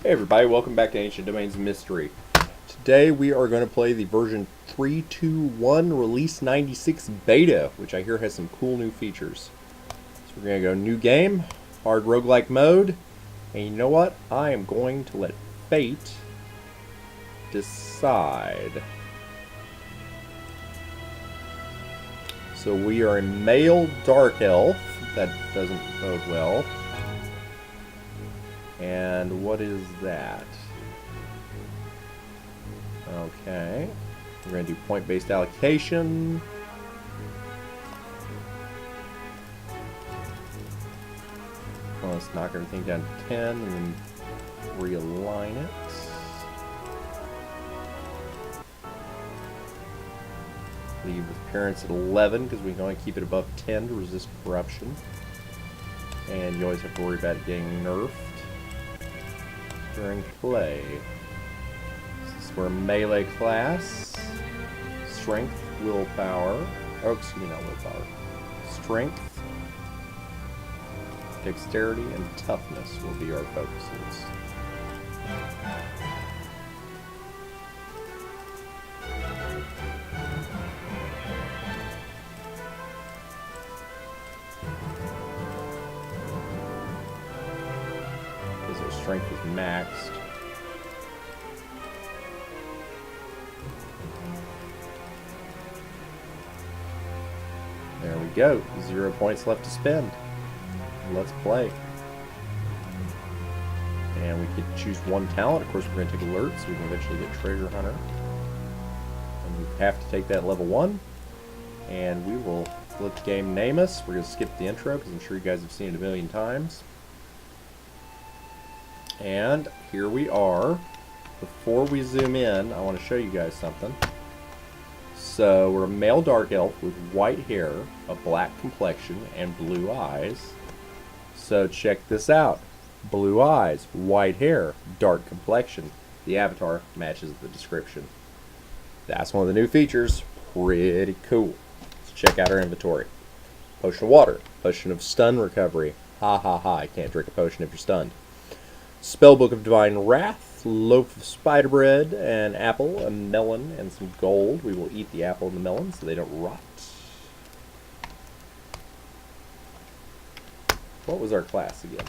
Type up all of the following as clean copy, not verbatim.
Hey everybody, welcome back to Ancient Domains Mystery. Today we are going to play the version 3.2.1 Release 96 Beta, which I hear has some cool new features. So we're going to go new game, hard roguelike mode, and you know what? I am going to let fate decide. So we are a male dark elf. That doesn't bode well. And what is that? Okay. We're going to do point-based allocation. Well, let's knock everything down to 10 and then realign it. Leave appearance at 11 because we can only keep it above 10 to resist corruption. And you always have to worry about it getting nerfed during play. Since we're a melee class, strength, willpower, oh excuse me, not willpower, strength, dexterity, and toughness will be our focuses. Our strength is maxed. There we go. 0 points left to spend. Let's play. And we could choose one talent. Of course, we're going to take alert, so we can eventually get treasure hunter. And we have to take that level 1. And we will let the game name us. We're going to skip the intro because I'm sure you guys have seen it a million times. And here we are. Before we zoom in, I want to show you guys something. So we're a male dark elf with white hair, a black complexion, and blue eyes. So check this out. Blue eyes, white hair, dark complexion. The avatar matches the description. That's one of the new features. Pretty cool. Let's check out our inventory. Potion of water. Potion of stun recovery. Ha ha ha, I can't drink a potion if you're stunned. Spellbook of Divine Wrath, loaf of spider bread, an apple, a melon, and some gold. We will eat the apple and the melon so they don't rot. What was our class again?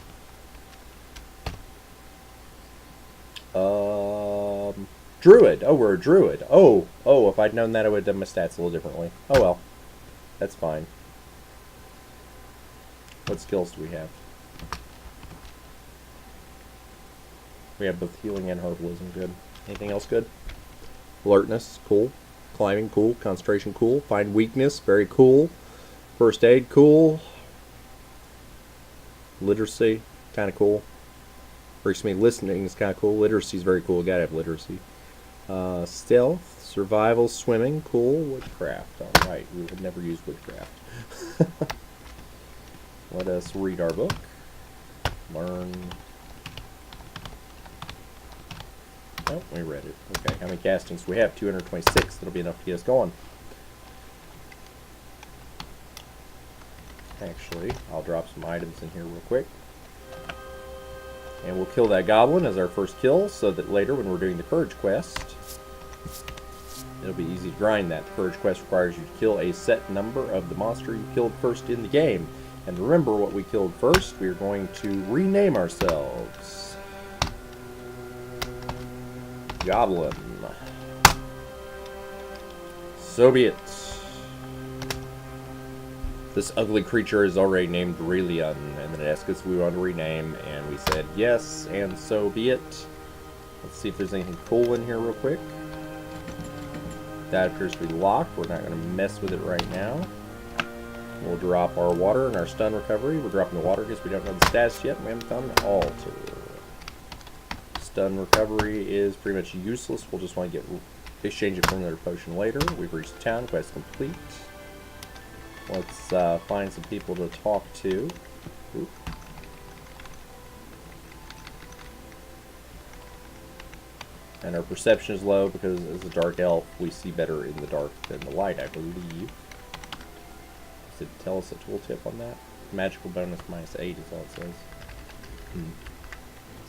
Druid. Oh, we're a druid. Oh, if I'd known that, I would have done my stats a little differently. Oh well. That's fine. What skills do we have? We have both healing and herbalism, good. Anything else good? Alertness, cool. Climbing, cool. Concentration, cool. Find weakness, very cool. First aid, cool. Literacy, kind of cool. Or excuse me, listening is kind of cool. Literacy is very cool. Gotta have literacy. Stealth, survival, swimming, cool. Woodcraft, alright. We would never use woodcraft. Let us read our book. Learn. Oh, we read it. Okay, how many castings do we have? 226. That'll be enough to get us going. Actually, I'll drop some items in here real quick. And we'll kill that goblin as our first kill, so that later when we're doing the courage quest, it'll be easy to grind that. The courage quest requires you to kill a set number of the monster you killed first in the game. And remember what we killed first. We are going to rename ourselves. Goblin. So be it. This ugly creature is already named Brillion, and then it asked us if we want to rename, and we said yes, and so be it. Let's see if there's anything cool in here real quick. That appears to be locked. We're not going to mess with it right now. We'll drop our water and our stun recovery. We're dropping the water because we don't know the stats yet, and we haven't found an altar. Stun recovery is pretty much useless. We'll just want to exchange it for another potion later. We've reached the town. Quest complete. Let's find some people to talk to. Oop. And our perception is low because as a dark elf, we see better in the dark than the light, I believe. Does it tell us a tooltip on that? Magical bonus -8 is all it says.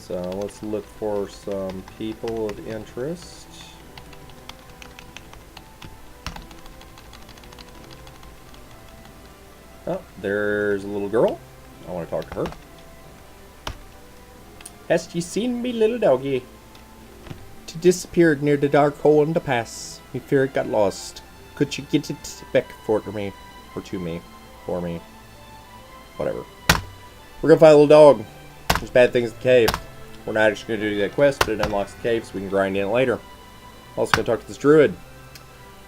So let's look for some people of interest. Oh, there's a little girl. I want to talk to her. Hast ye seen me little doggy? It disappeared near the dark hole in the pass. Me fear it got lost. Could you get it back for me? Or to me? For me? Whatever. We're gonna find a little dog. There's bad things in the cave. We're not actually gonna do that quest, but it unlocks the cave so we can grind in it later. Also gonna talk to this druid.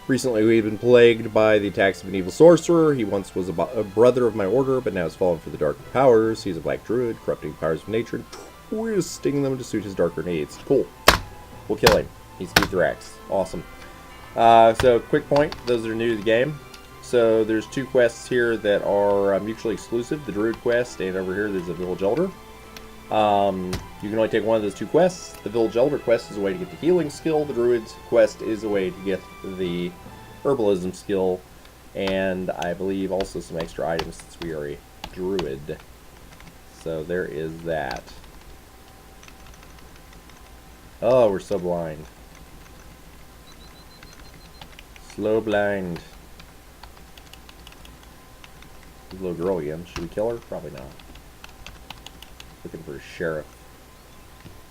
Recently we've been plagued by the attacks of an evil sorcerer. He once was a brother of my order, but now has fallen for the dark powers. He's a black druid, corrupting the powers of nature and twisting them to suit his darker needs. Cool. We'll kill him. He's Thrax. Awesome. So, quick point. Those that are new to the game. So, there's two quests here that are mutually exclusive. The Druid quest, and over here there's a Village Elder. You can only take one of those two quests. The Village Elder quest is a way to get the healing skill. The Druid's quest is a way to get the herbalism skill. And I believe also some extra items since we are a Druid. So, there is that. Oh, we're so blind. Slow blind. This little girl again. Should we kill her? Probably not. Looking for a sheriff.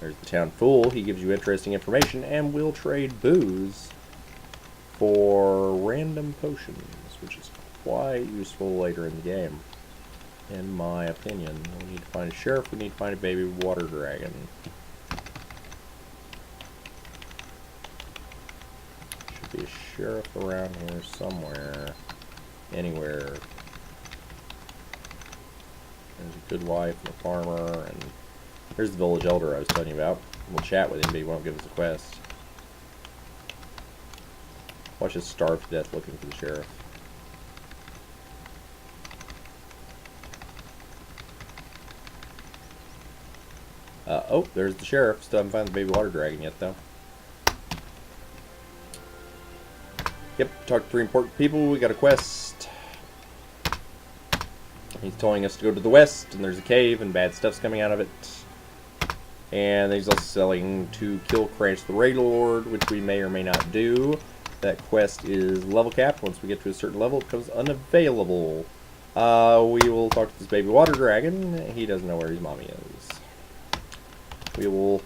There's the town fool. He gives you interesting information and will trade booze for random potions, which is quite useful later in the game, in my opinion. We need to find a sheriff. We need to find a baby water dragon. Be a sheriff around here somewhere. Anywhere. There's a good wife and a farmer, and there's the village elder I was telling you about. We'll chat with him, but he won't give us a quest. Watch us starve to death looking for the sheriff. Oh, there's the sheriff. Still haven't found the baby water dragon yet, though. Yep, talked to 3 important people. We got a quest. He's telling us to go to the west, and there's a cave, and bad stuff's coming out of it. And he's also selling to kill Crash the Raid Lord, which we may or may not do. That quest is level capped. Once we get to a certain level, it becomes unavailable. We will talk to this baby water dragon. He doesn't know where his mommy is. We will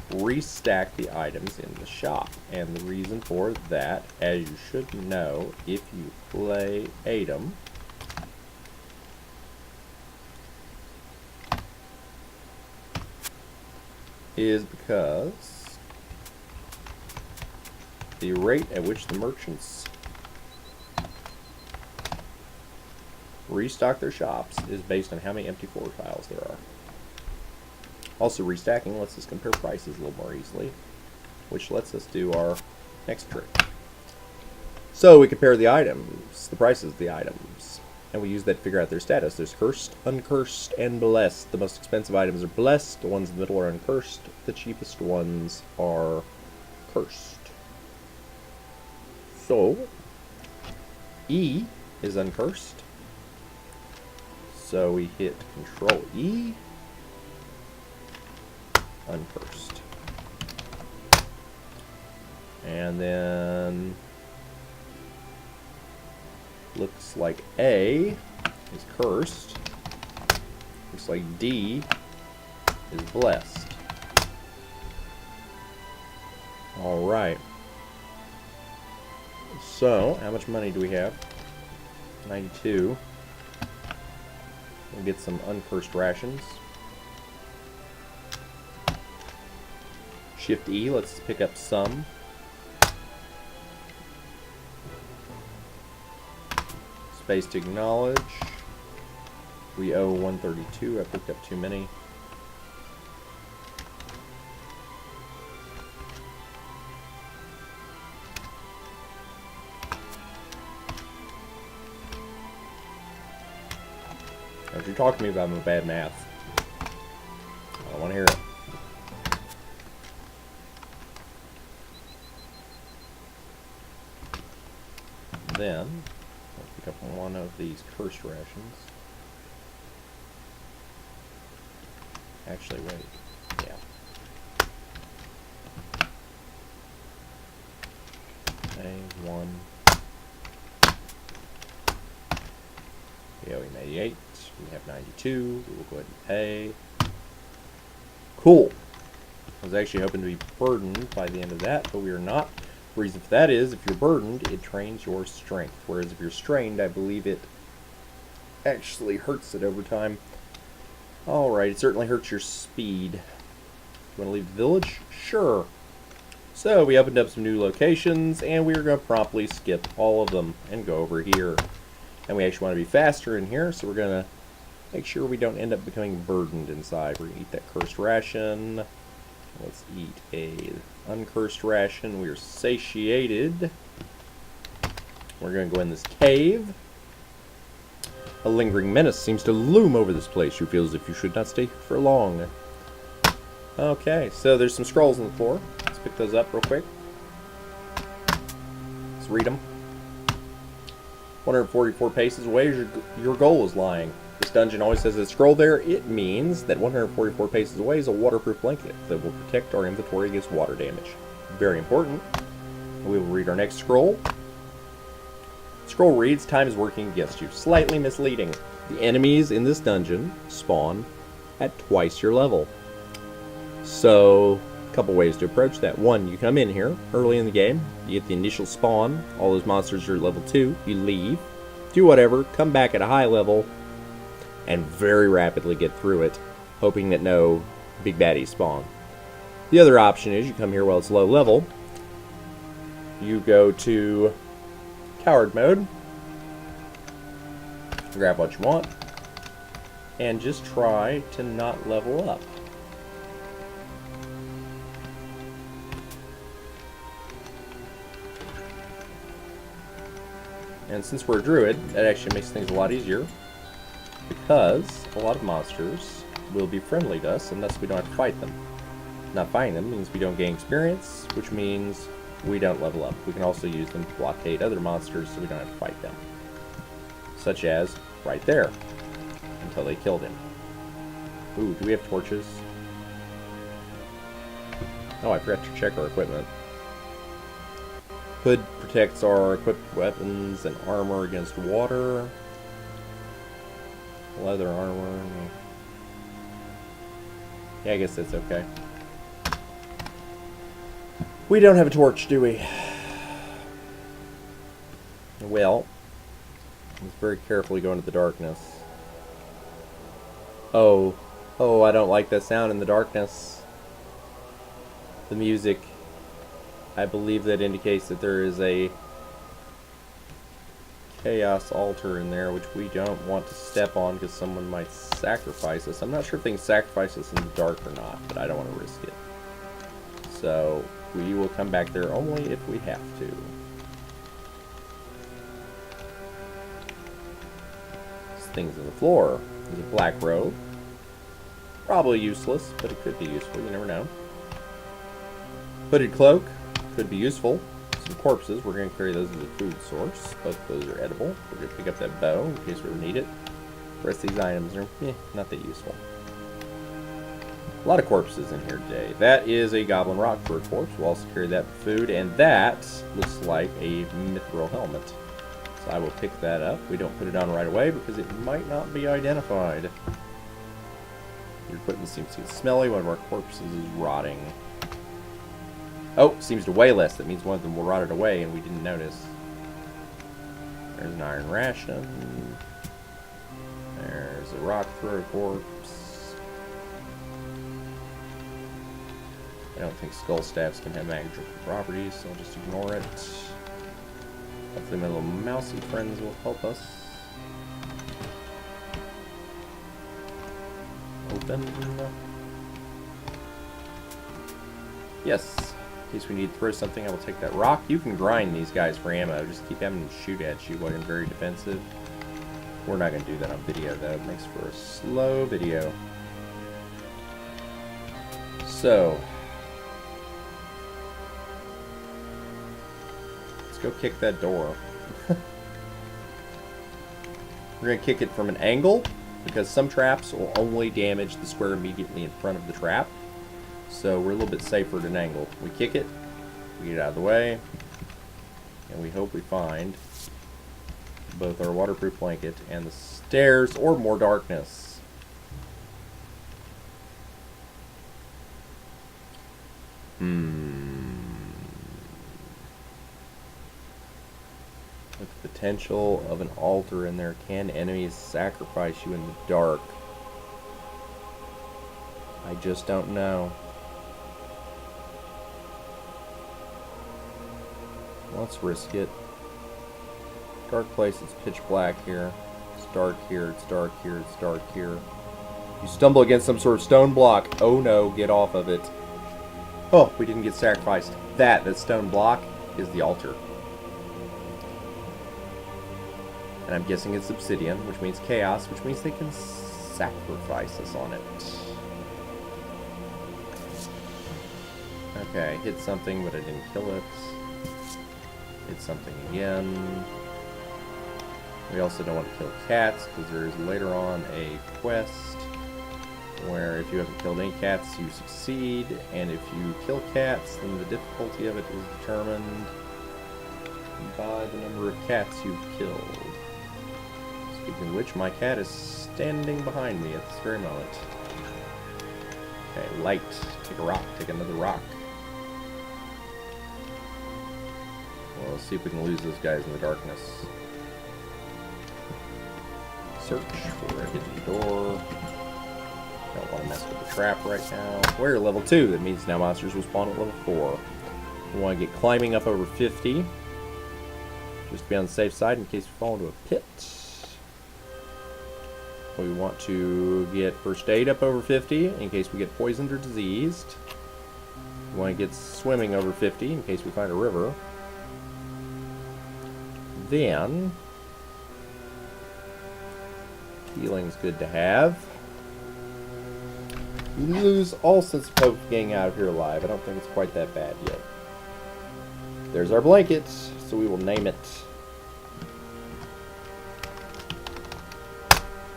restack the items in the shop, and the reason for that, as you should know if you play ADOM, is because the rate at which the merchants restock their shops is based on how many empty floor tiles there are. Also, restacking lets us compare prices a little more easily, which lets us do our next trick. So we compare the items, the prices of the items, and we use that to figure out their status. There's cursed, uncursed, and blessed. The most expensive items are blessed, the ones in the middle are uncursed, the cheapest ones are cursed. So, E is uncursed, so we hit Control E, uncursed. And then looks like A is cursed. Looks like D is blessed. Alright. So, how much money do we have? 92. We'll get some uncursed rations. Shift E lets us pick up some. Space to acknowledge. We owe 132. I picked up too many. As you're talking to me about my bad math, I don't want to hear it. Then, I'll pick up one of these cursed rations. Actually, wait. Yeah. pay 1. We owe him 88. We have 92. We will go ahead and pay. Cool. I was actually hoping to be burdened by the end of that, but we are not. The reason for that is, if you're burdened, it trains your strength. Whereas if you're strained, I believe it actually hurts it over time. Alright, it certainly hurts your speed. You want to leave the village? Sure. So, we opened up some new locations, and we are going to promptly skip all of them and go over here. And we actually want to be faster in here, so we're going to make sure we don't end up becoming burdened inside. We're going to eat that cursed ration. Let's eat a uncursed ration. We are satiated. We're going to go in this cave. A lingering menace seems to loom over this place. You feel as if you should not stay for long. Okay, so there's some scrolls on the floor. Let's pick those up real quick. Let's read them. 144 paces away is your goal is lying. This dungeon always has a scroll there. It means that 144 paces away is a waterproof blanket that will protect our inventory against water damage. Very important. We will read our next scroll. Scroll reads, time is working against you. Slightly misleading. The enemies in this dungeon spawn at twice your level. So, a couple ways to approach that. One, you come in here early in the game, you get the initial spawn, all those monsters are at level 2, you leave, do whatever, come back at a high level, and very rapidly get through it, hoping that no big baddies spawn. The other option is you come here while it's low level, you go to coward mode, grab what you want, and just try to not level up. And since we're a druid, that actually makes things a lot easier, because a lot of monsters will be friendly to us, and thus we don't have to fight them. Not fighting them means we don't gain experience, which means we don't level up. We can also use them to blockade other monsters so we don't have to fight them. Such as right there, until they killed him. Ooh, do we have torches? Oh, I forgot to check our equipment. Hood protects our equipped weapons and armor against water. Leather armor. Yeah, I guess that's okay. We don't have a torch, do we? Well, let's very carefully go into the darkness. Oh, I don't like that sound in the darkness. The music. I believe that indicates that there is a chaos altar in there, which we don't want to step on because someone might sacrifice us. I'm not sure if they can sacrifice us in the dark or not, but I don't want to risk it. So we will come back there only if we have to. There's things on the floor. There's a black robe. Probably useless, but it could be useful. You never know. Hooded cloak. Could be useful. Some corpses. We're going to carry those as a food source. Both of those are edible. We're going to pick up that bow in case we ever need it. The rest of these items are not that useful. A lot of corpses in here today. That is a goblin rock for a corpse. We'll also carry that for food. And that looks like a mithril helmet. So I will pick that up. We don't put it on right away because it might not be identified. Your equipment seems to get smelly. One of our corpses is rotting. Oh, seems to weigh less. That means one of them will rotted away and we didn't notice. There's an iron ration. There's a rock thrower corpse. I don't think skull staffs can have magical properties, so I'll just ignore it. Hopefully my little mousy friends will help us. Open. Yes. In case we need to throw something, I will take that rock. You can grind these guys for ammo. Just keep having them shoot at you while you're very defensive. We're not going to do that on video, though. It makes for a slow video. So, let's go kick that door. We're going to kick it from an angle, because some traps will only damage the square immediately in front of the trap. So we're a little bit safer at an angle. We kick it, we get it out of the way, And we hope we find both our waterproof blanket and the stairs, or more darkness. With the potential of an altar in there, can enemies sacrifice you in the dark? I just don't know. Let's risk it. Dark place, it's pitch black here. It's dark here, it's dark here, it's dark here. You stumble against some sort of stone block. Oh no, get off of it. Oh, we didn't get sacrificed. That stone block is the altar. And I'm guessing it's obsidian, which means chaos, which means they can sacrifice us on it. Okay, hit something, but I didn't kill it. Hit something again. We also don't want to kill cats, because there is later on a quest where if you haven't killed any cats, you succeed, and if you kill cats, then the difficulty of it is determined by the number of cats you've killed. Speaking of which, my cat is standing behind me at this very moment. Okay, light. Take a rock. Take another rock. Well, let's see if we can lose those guys in the darkness. Search for a hidden door. Don't want to mess with the trap right now. We're level 2. That means now monsters will spawn at level 4. We want to get climbing up over 50. Just to be on the safe side in case we fall into a pit. We want to get first aid up over 50 in case we get poisoned or diseased. We want to get swimming over 50 in case we find a river. Then, healing's good to have. You lose all sense of hope of getting out of here alive. I don't think it's quite that bad yet. There's our blanket, so we will name it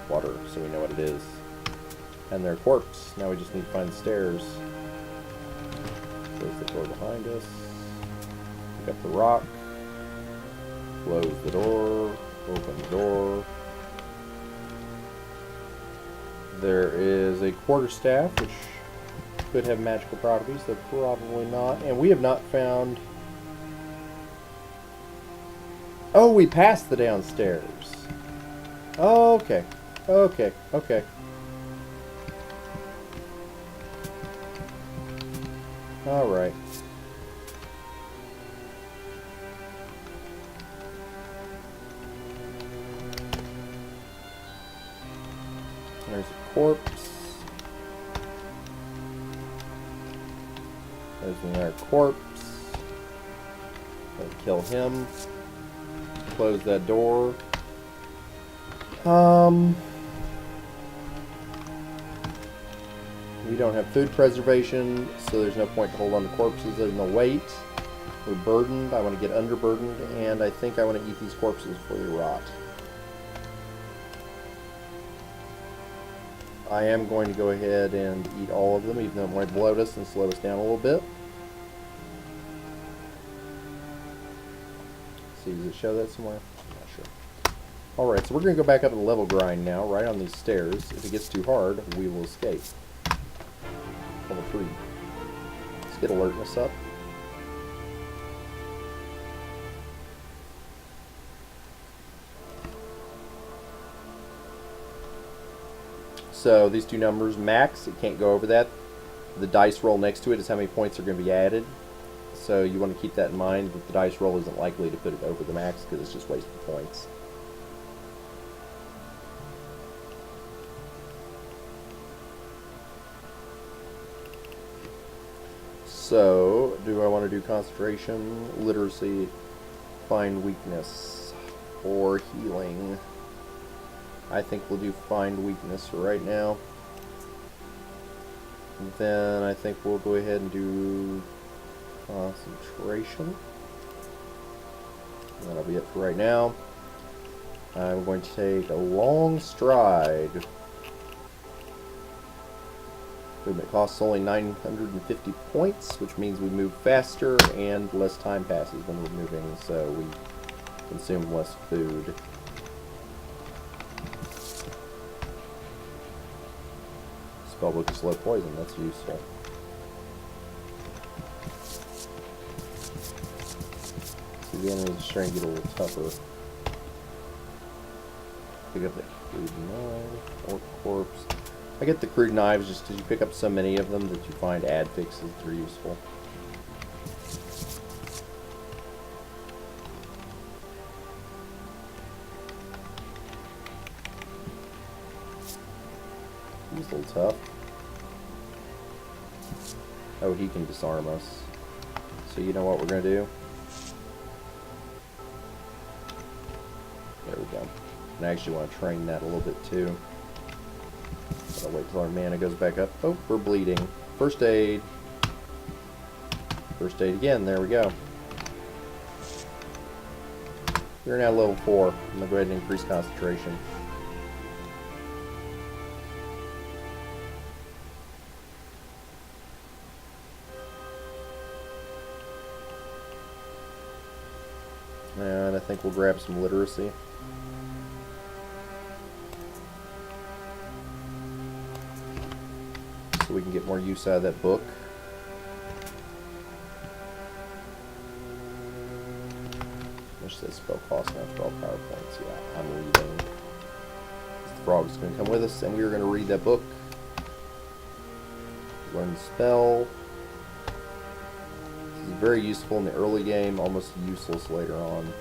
Water, so we know what it is. And their corpse. Now we just need to find the stairs. Close the door behind us. Pick up the rock. Close the door. Open the door. There is a quarterstaff, which could have magical properties, though probably not. And we have not found... Oh, we passed the downstairs. Oh, okay. Okay, okay. Alright. There's a corpse. There's another corpse. Let's kill him. Close that door. We don't have food preservation, so there's no point to hold on to corpses. There's no weight. We're burdened. I want to get underburdened, and I think I want to eat these corpses before they rot. I am going to go ahead and eat all of them, even though it might bloat us and slow us down a little bit. See, does it show that somewhere? I'm not sure. Alright, so we're going to go back up to the level grind now, right on these stairs. If it gets too hard, we will escape. Level 3. Let's get alertness up. So these two numbers, max, it can't go over that. The dice roll next to it is how many points are going to be added. So you want to keep that in mind, that the dice roll isn't likely to put it over the max because it's just wasted points. So, do I want to do concentration, literacy, find weakness, or healing? I think we'll do find weakness right now. Then I think we'll go ahead and do concentration. That'll be it for right now. I'm going to take a long stride Movement costs only 950 points, which means we move faster and less time passes when we're moving, so we consume less food. Spellbook is slow poison, that's useful. See, the enemies are starting to get a little tougher. Pick up the crude knife, orc corpse. I get the crude knives just because you pick up so many of them that you find ad fixes that are useful. He's a little tough. Oh, he can disarm us. So you know what we're going to do? There we go. And I actually want to train that a little bit too. I'll wait till our mana goes back up. Oh, we're bleeding. First aid. First aid again. There we go. We're now level 4. I'm going to go ahead and increase concentration. And I think we'll grab some literacy. So we can get more use out of that book. How much does that spell cost now? 12 power points. Yeah, I'm reading. The frog's going to come with us, and we're going to read that book. Learn the spell. This is very useful in the early game, almost useless later on.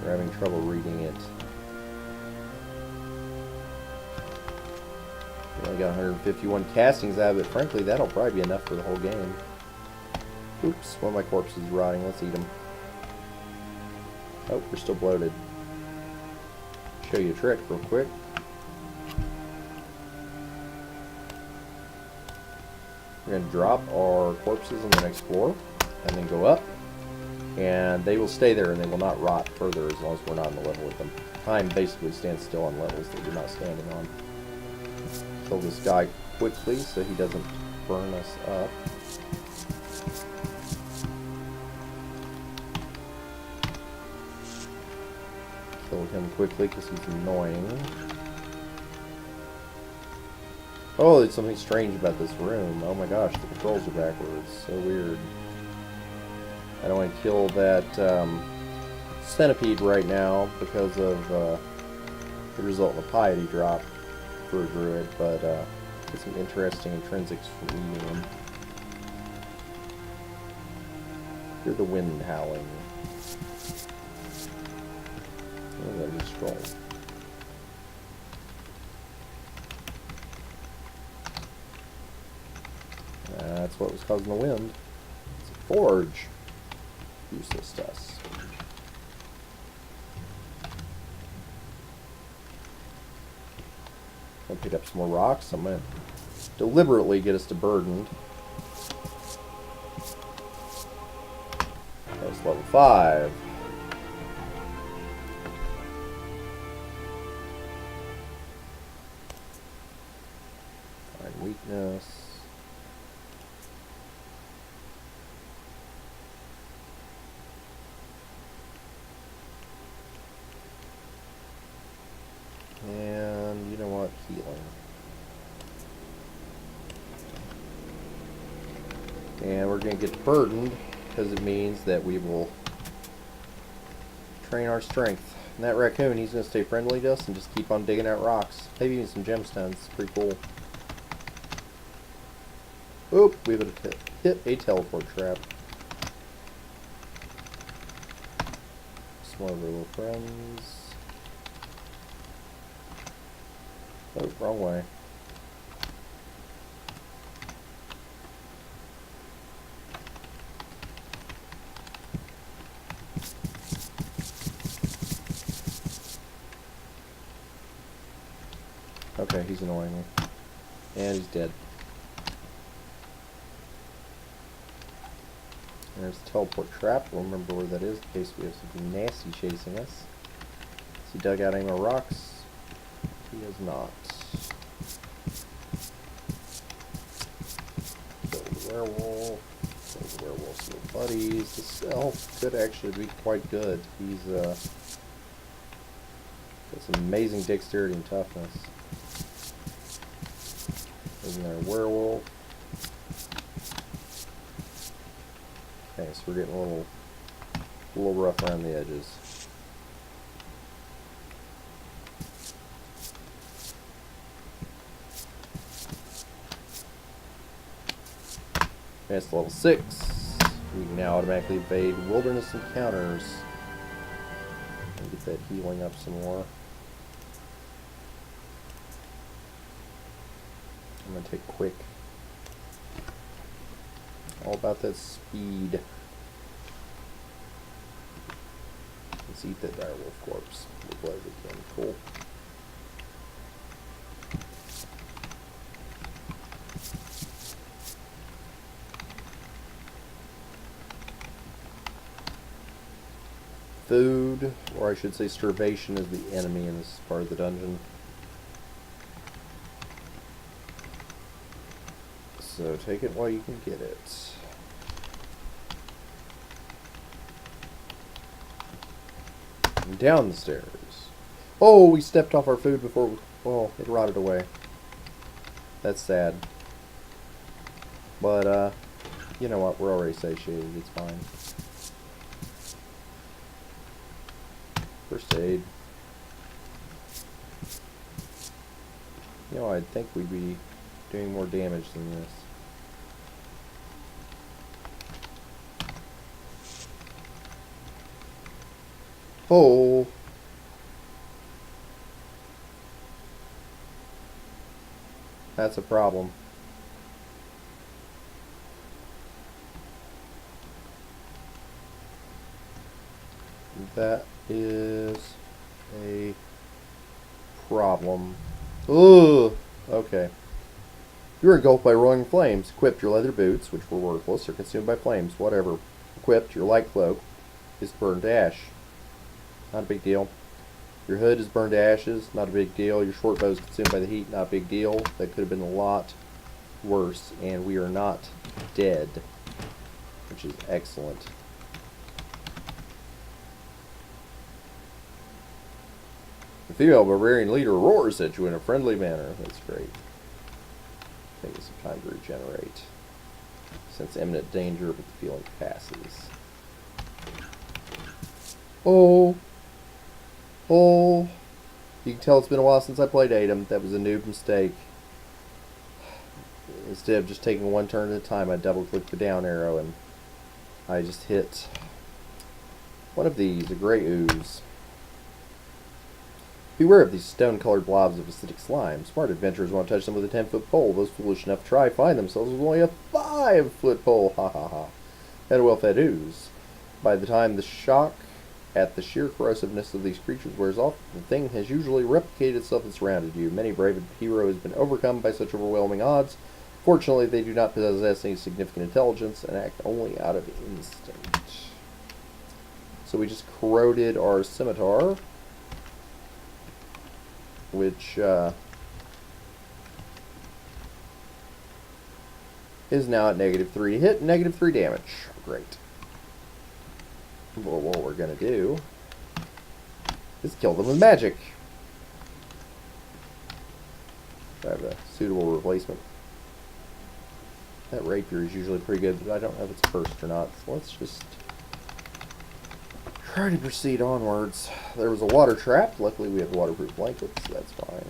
We're having trouble reading it. We only got 151 castings out of it. Frankly, that'll probably be enough for the whole game. Oops, one of my corpses is rotting. Let's eat them. Oh, we're still bloated. Show you a trick real quick. We're going to drop our corpses on the next floor and then go up. And they will stay there and they will not rot further as long as we're not on the level with them. Time basically stands still on levels that you're not standing on. Kill this guy quickly so he doesn't burn us up. Kill him quickly because he's annoying. Oh, there's something strange about this room. Oh my gosh, the controls are backwards. So weird. I don't want to kill that centipede right now because of the result of a piety drop for a druid, but get some interesting intrinsics from eating them. Hear the wind howling. Oh, let me scroll. That's what was causing the wind. It's a forge. Useless to us. I'll pick up some more rocks. I'm going to deliberately get us to burdened. That was level 5. Find weakness. And you know what? Healing. And we're going to get burdened because it means that we will train our strength. And that raccoon, he's going to stay friendly to us and just keep on digging out rocks. Maybe even some gemstones. It's pretty cool. Oop, we would have hit a teleport trap. Some of our little friends. Oh, wrong way. Okay, he's annoying me. And he's dead. There's the teleport trap. We'll remember where that is in case we have something nasty chasing us. So he dug out any more rocks. He is not. Kill the werewolf. Kill the werewolf's little buddies. This elf could actually be quite good. He's got some amazing dexterity and toughness. Isn't there a werewolf? Okay, so we're getting a little rough around the edges. Advanced to level 6. We can now automatically evade wilderness encounters. And get that healing up some more. I'm going to take quick. All about that speed. Let's eat that direwolf corpse. Look like we can. Cool. Food, or I should say starvation, is the enemy in this part of the dungeon. So take it while you can get it. And down the stairs. Oh, we stepped off our food before it rotted away. That's sad. But, you know what? We're already satiated. It's fine. First aid. You know, I'd think we'd be doing more damage than this. Oh. That's a problem. That is a problem. Ugh. Okay. You were engulfed by roaring flames. Equipped, your leather boots, which were worthless, are consumed by flames. Whatever. Equipped, your light cloak is burned to ash. Not a big deal. Your hood is burned to ashes. Not a big deal. Your short bow is consumed by the heat. Not a big deal. That could have been a lot worse. And we are not dead, which is excellent. The female barbarian leader roars at you in a friendly manner. That's great. Take some time to regenerate. Sense imminent danger, but the feeling passes. Oh. Oh. You can tell it's been a while since I played ADOM. That was a noob mistake. Instead of just taking one turn at a time, I double-clicked the down arrow and I just hit one of these, a gray ooze. Beware of these stone-colored blobs of acidic slime. Smart adventurers want to touch them with a 10-foot pole. Those foolish enough to try find themselves with only a 5-foot pole. Ha ha ha. That a well-fed ooze. By the time the shock at the sheer corrosiveness of these creatures wears off, the thing has usually replicated itself and surrounded you. Many brave hero has been overcome by such overwhelming odds. Fortunately, they do not possess any significant intelligence and act only out of instinct. So we just corroded our scimitar, which is now at -3 hit, -3 damage. Great. Well, what we're going to do is kill them with magic. I have a suitable replacement. That rapier is usually pretty good, but I don't know if it's cursed or not. So let's just try to proceed onwards. There was a water trap. Luckily we have waterproof blankets, so that's fine.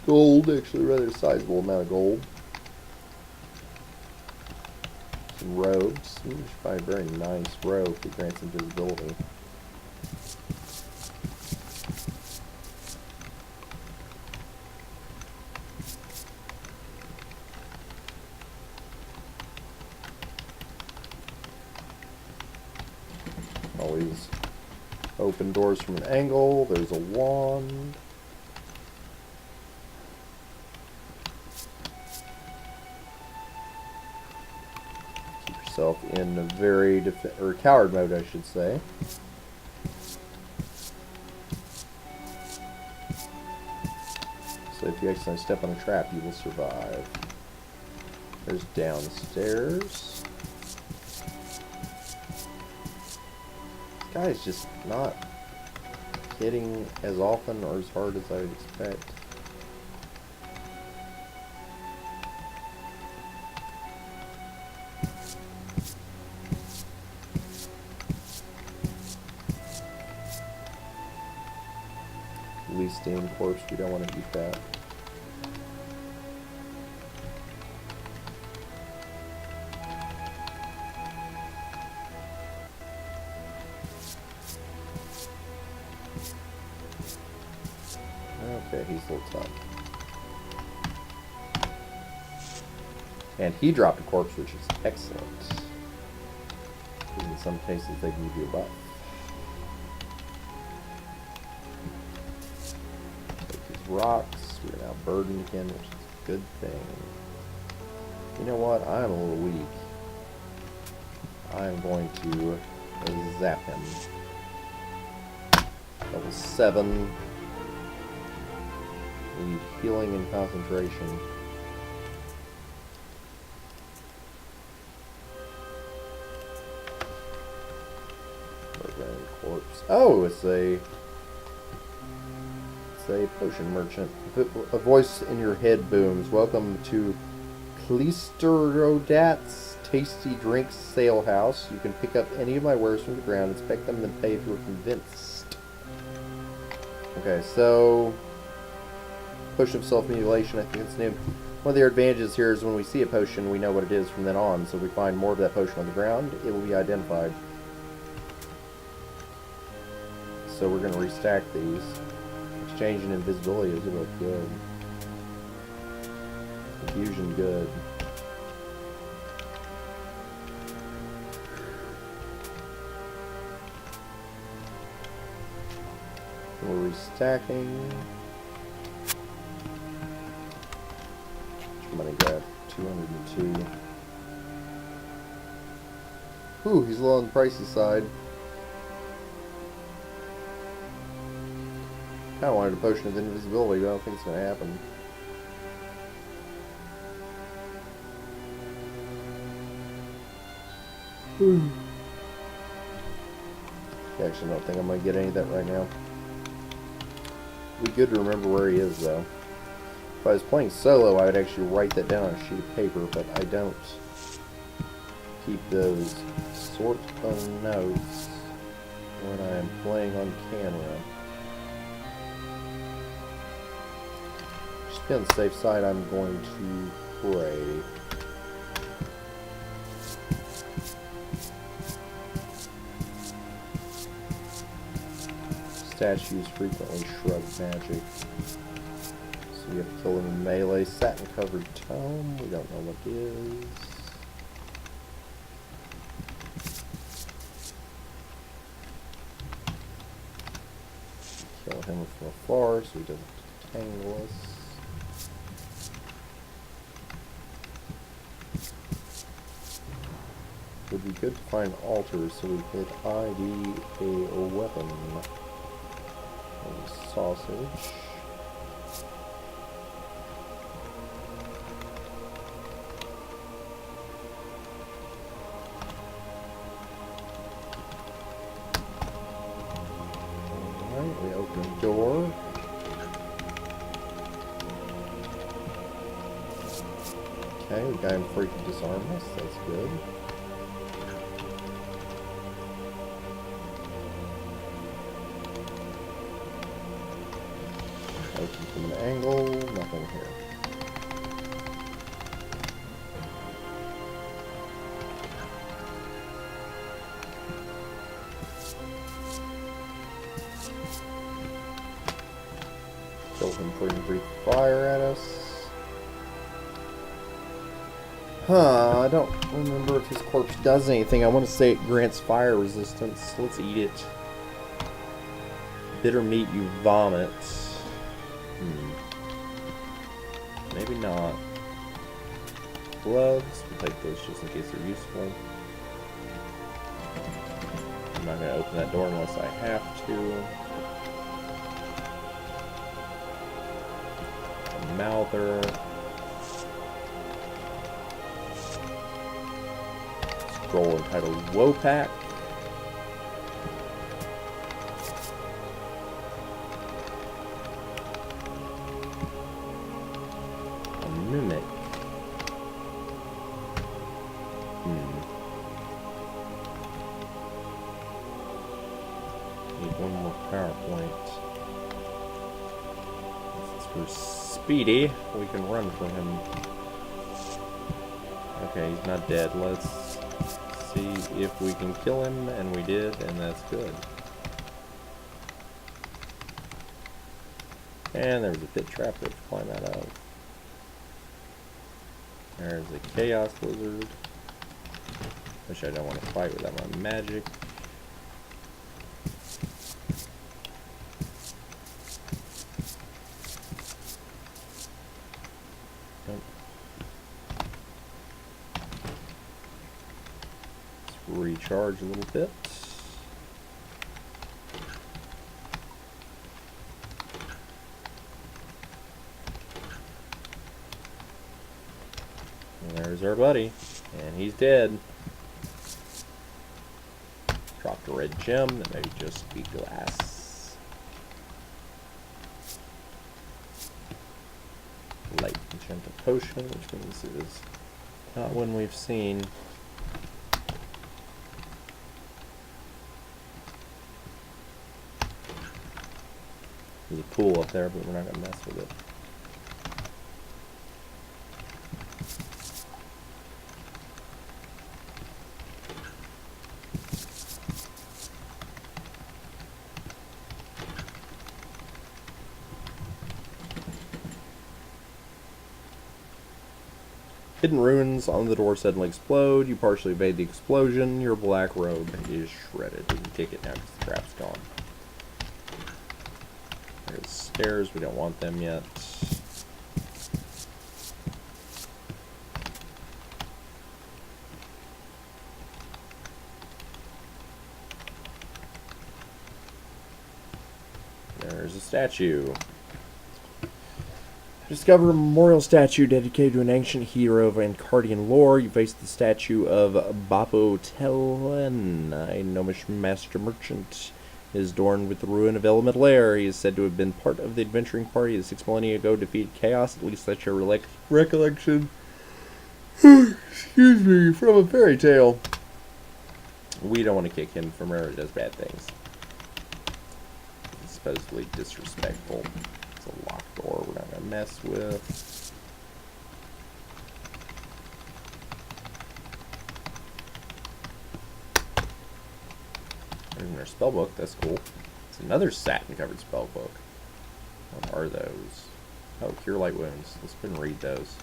Gold, actually rather sizable amount of gold. Some robes. We should find a very nice robe that grants invisibility. Always open doors from an angle. There's a wand. yourself in a very or coward mode, I should say. So if you accidentally step on a trap, you will survive. There's downstairs. This guy is just not hitting as often or as hard as I would expect. Steam corpse, we don't want to eat that. Okay, he's a little tough. And he dropped a corpse, which is excellent. Because in some cases they can give you a buff. Rocks, we're now burdened again, which is a good thing. You know what? I'm a little weak. I'm going to zap him. Level 7. We need healing and concentration. Corpse. Oh, it's a potion merchant. A voice in your head booms. Welcome to Cleisterodat's Tasty Drinks Sale House. You can pick up any of my wares from the ground, inspect them, then pay if you are convinced. Okay, so potion of self-mutilation, I think it's new. One of the advantages here is when we see a potion, we know what it is from then on. So if we find more of that potion on the ground, it will be identified. So we're going to restack these. Changing invisibility is look good. Confusion good. We're restacking. I'm gonna grab 202. Ooh, he's a little on the pricey side. I kinda wanted a potion of invisibility, but I don't think it's gonna happen. I actually don't think I'm gonna get any of that right now. It'd be good to remember where he is, though. If I was playing solo, I would actually write that down on a sheet of paper, but I don't keep those sort of notes when I'm playing on camera. Just to be on the safe side, I'm going to pray. Statues frequently shrug magic. So we have to kill them in melee. Satin covered tome. We don't know what it is. Kill him from afar so he doesn't tangle us. Would be good to find altars so we could ID a weapon. Sausage. Alright, we open the door. Okay, we got him free to disarm us, that's good. Open from an angle, nothing here. Kill him for him breathe fire at us. I don't remember if his corpse does anything. I want to say it grants fire resistance. Let's eat it. Bitter meat you vomit. Maybe not. Gloves, we'll take those just in case they're useful. I'm not going to open that door unless I have to. A mouther. Scroll entitled Wopack. A mimic. Need one more PowerPoint. This is for Speedy. We can run from him. Okay, he's not dead. Let's see if we can kill him, and we did, and that's good. And there's a pit trap we have to climb out of. There's a chaos lizard, which I don't want to fight without my magic. Nope. Let's recharge a little bit. There's our buddy, and he's dead. Dropped a red gem that may just be glass. Light enchanted potion, which means it is not one we've seen. There's a pool up there, but we're not going to mess with it. Hidden runes on the door suddenly explode. You partially evade the explosion. Your black robe is shredded. You can kick it now because the trap's gone. There's stairs. We don't want them yet. There's a statue. Discover a memorial statue dedicated to an ancient hero of Ancardian lore. You face the statue of Bapo Telen, a gnomish master merchant. It is adorned with the ruin of elemental air. He is said to have been part of the adventuring party that 6 millennia ago defeated chaos. At least that's your recollection. Excuse me, from a fairy tale. We don't want to kick him from where he does bad things. He's supposedly disrespectful. It's a locked door we're not going to mess with. There's our spell book. That's cool. It's another satin-covered spell book. What are those? Oh, Cure Light Wounds. Let's go and read those.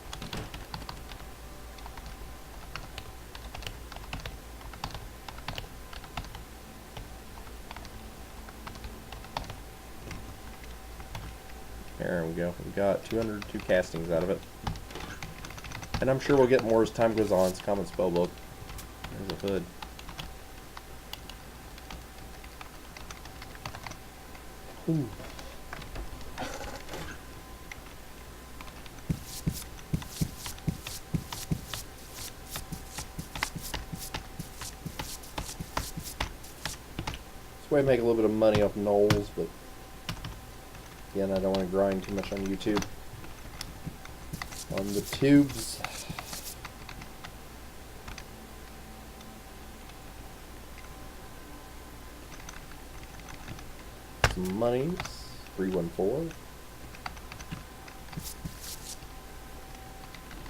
There we go. We got 202 castings out of it. And I'm sure we'll get more as time goes on. It's a common spell book. There's a hood. Ooh. This way I make a little bit of money off Knowles, but again, I don't want to grind too much on YouTube. On the tubes. Some monies. 314.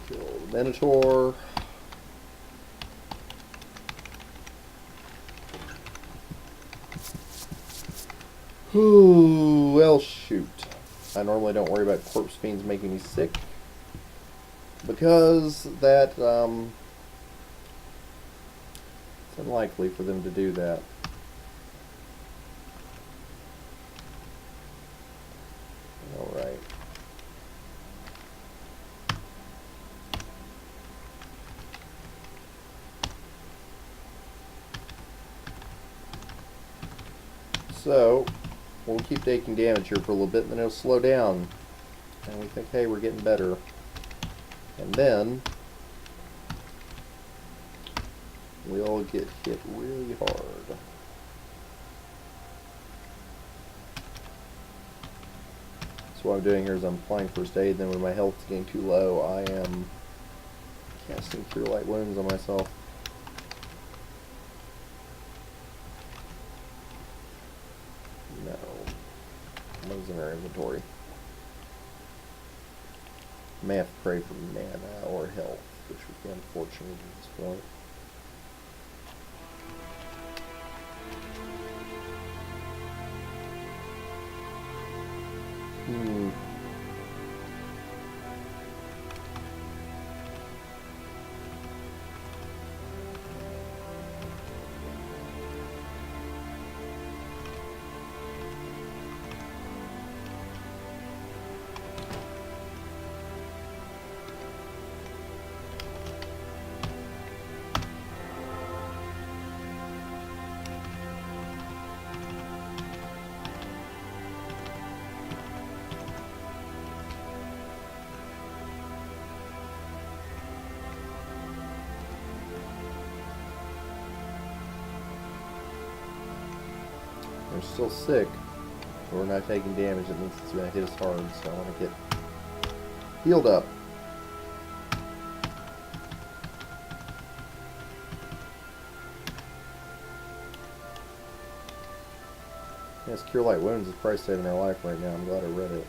Kill the Minotaur. Ooh, well, shoot. I normally don't worry about corpse fiends making me sick, because that, it's unlikely for them to do that. Alright. So, we'll keep taking damage here for a little bit, and then it'll slow down. And we think, hey, we're getting better. And then, we'll get hit really hard. So what I'm doing here is I'm applying first aid, then when my health is getting too low, I am casting Cure Light Wounds on myself. No. Those in our inventory. May have to pray for mana or health, which would be unfortunate at this point. They're still sick, but we're not taking damage. It means it's going to hit us hard, so I want to get healed up. Yes, Cure Light Wounds is probably saving our life right now. I'm glad I read it.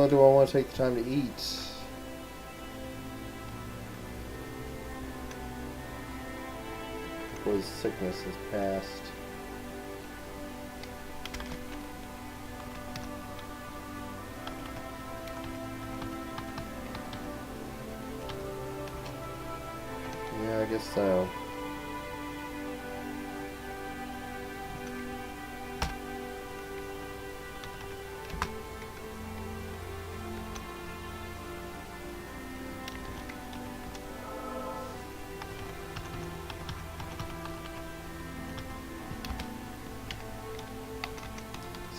Do I want to take the time to eat? Before his sickness has passed. Yeah, I guess so.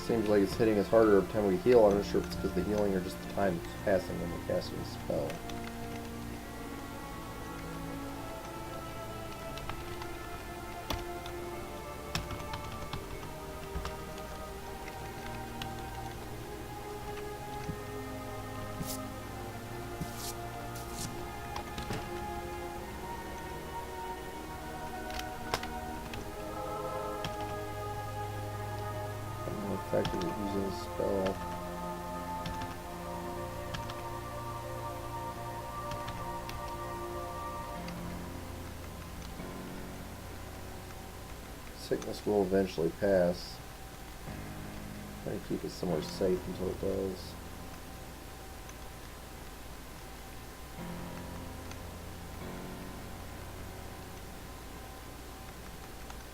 Seems like it's hitting us harder every time we heal. I'm not sure if it's because the healing or just the time passing when we're casting the spell. Effective at using a spell. Sickness will eventually pass. Trying to keep it somewhere safe until it does.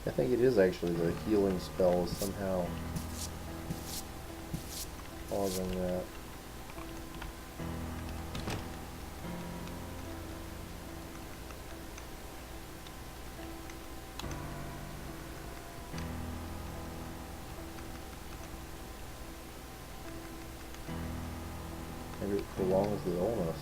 I think it is actually the healing spell is somehow causing that. Maybe it prolongs the illness.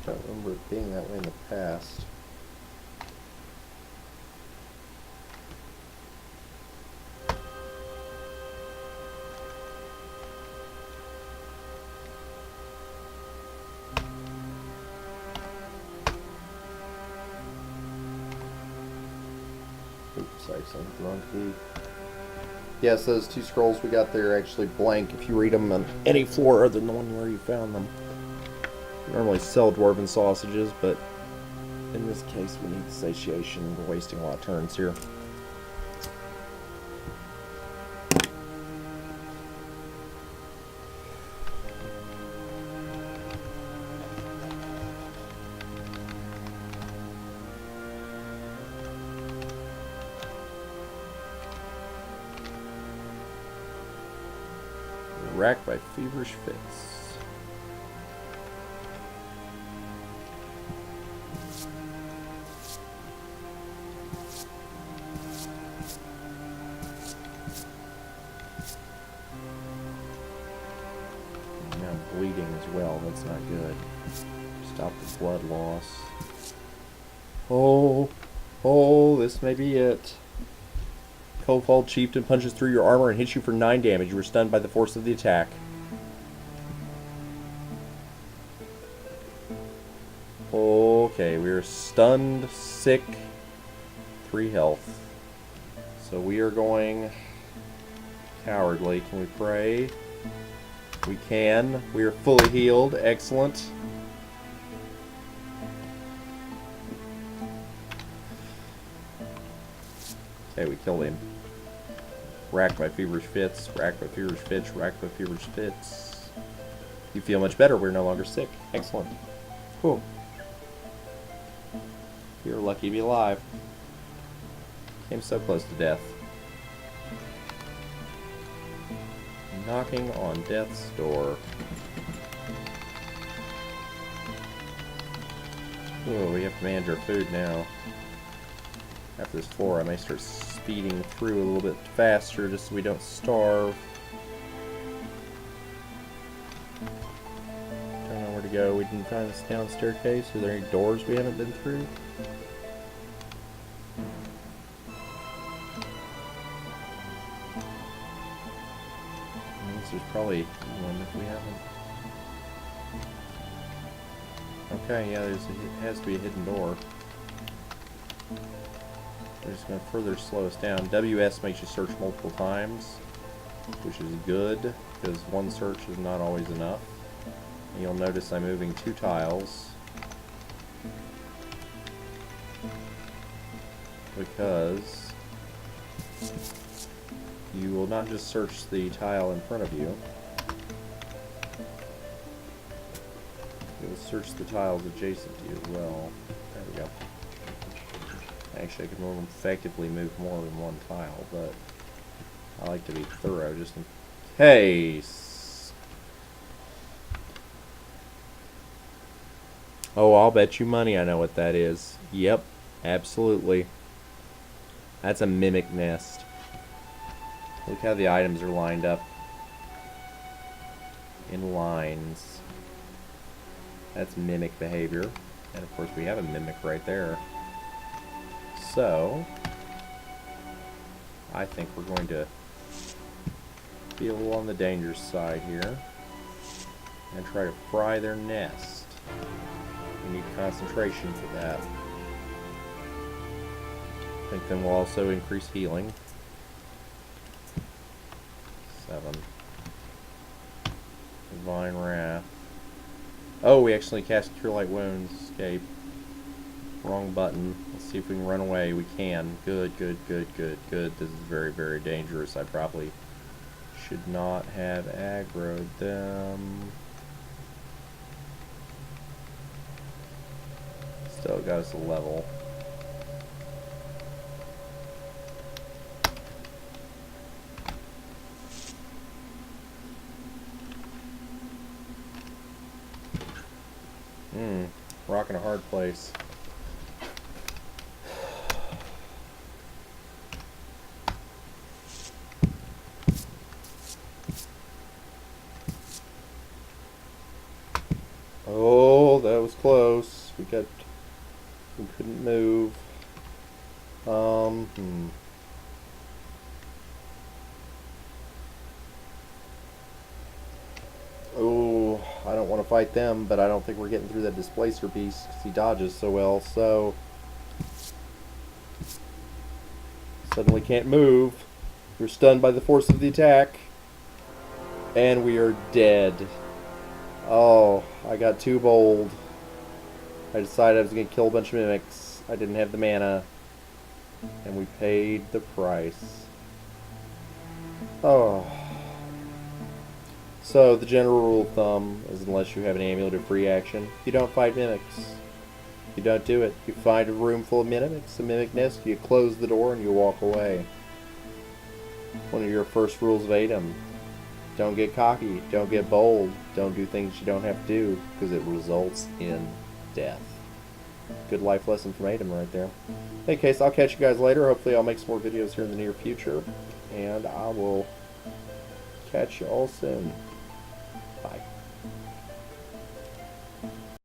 I don't remember it being that way in the past. Excellent. Wrong key. Yes, those 2 scrolls we got there are actually blank if you read them on any floor other than the one where you found them. We normally sell dwarven sausages, but in this case we need satiation. We're wasting a lot of turns here. Racked by feverish fits. Now I'm bleeding as well. That's not good. Stop the blood loss. Oh, this may be it. Coldfall Chieftain punches through your armor and hits you for 9 damage. You were stunned by the force of the attack. Okay, we are stunned, sick, 3 health. So we are going cowardly. Can we pray? We can. We are fully healed. Excellent. Okay, we killed him. Racked by feverish fits, racked by feverish fits, racked by feverish fits. You feel much better. We're no longer sick. Excellent. Cool. You're lucky to be alive. Came so close to death. Knocking on death's door. Oh, we have to manage our food now. After this floor, I may start speeding through a little bit faster just so we don't starve. Don't know where to go. We didn't find this down staircase. Are there any doors we haven't been through? There's probably one if we haven't. Okay, yeah, it has to be a hidden door. We're just going to further slow us down. WS makes you search multiple times, which is good, because one search is not always enough. And you'll notice I'm moving 2 tiles, because you will not just search the tile in front of you. You will search the tiles adjacent to you as well. There we go. Actually, I could more effectively move more than 1 tile, but I like to be thorough just in case. Oh, I'll bet you money I know what that is. Yep, absolutely. That's a mimic nest. Look how the items are lined up in lines. That's mimic behavior. And of course we have a mimic right there. So, I think we're going to be a little on the dangerous side here and try to fry their nest. We need concentration for that. I think then we'll also increase healing. 7. Divine Wrath. Oh, we actually cast Cure Light Wounds. Escape. Wrong button. Let's see if we can run away. We can. Good, good, good, good, good. This is very, very dangerous. I probably should not have aggroed them. Still got us a level. Rock in a hard place. Oh, that was close. We couldn't move. Oh, I don't want to fight them, but I don't think we're getting through that displacer piece because he dodges so well. So Suddenly can't move. We're stunned by the force of the attack. And we are dead. Oh, I got too bold. I decided I was going to kill a bunch of mimics. I didn't have the mana. And we paid the price. Oh. So, the general rule of thumb is unless you have an amulet of free action, you don't fight mimics. You don't do it. You find a room full of mimics, a mimic nest, you close the door and you walk away. One of your first rules of ADOM. Don't get cocky, don't get bold, don't do things you don't have to do, because it results in death. Good life lesson from ADOM right there. In any case, I'll catch you guys later. Hopefully I'll make some more videos here in the near future, and I will catch you all soon.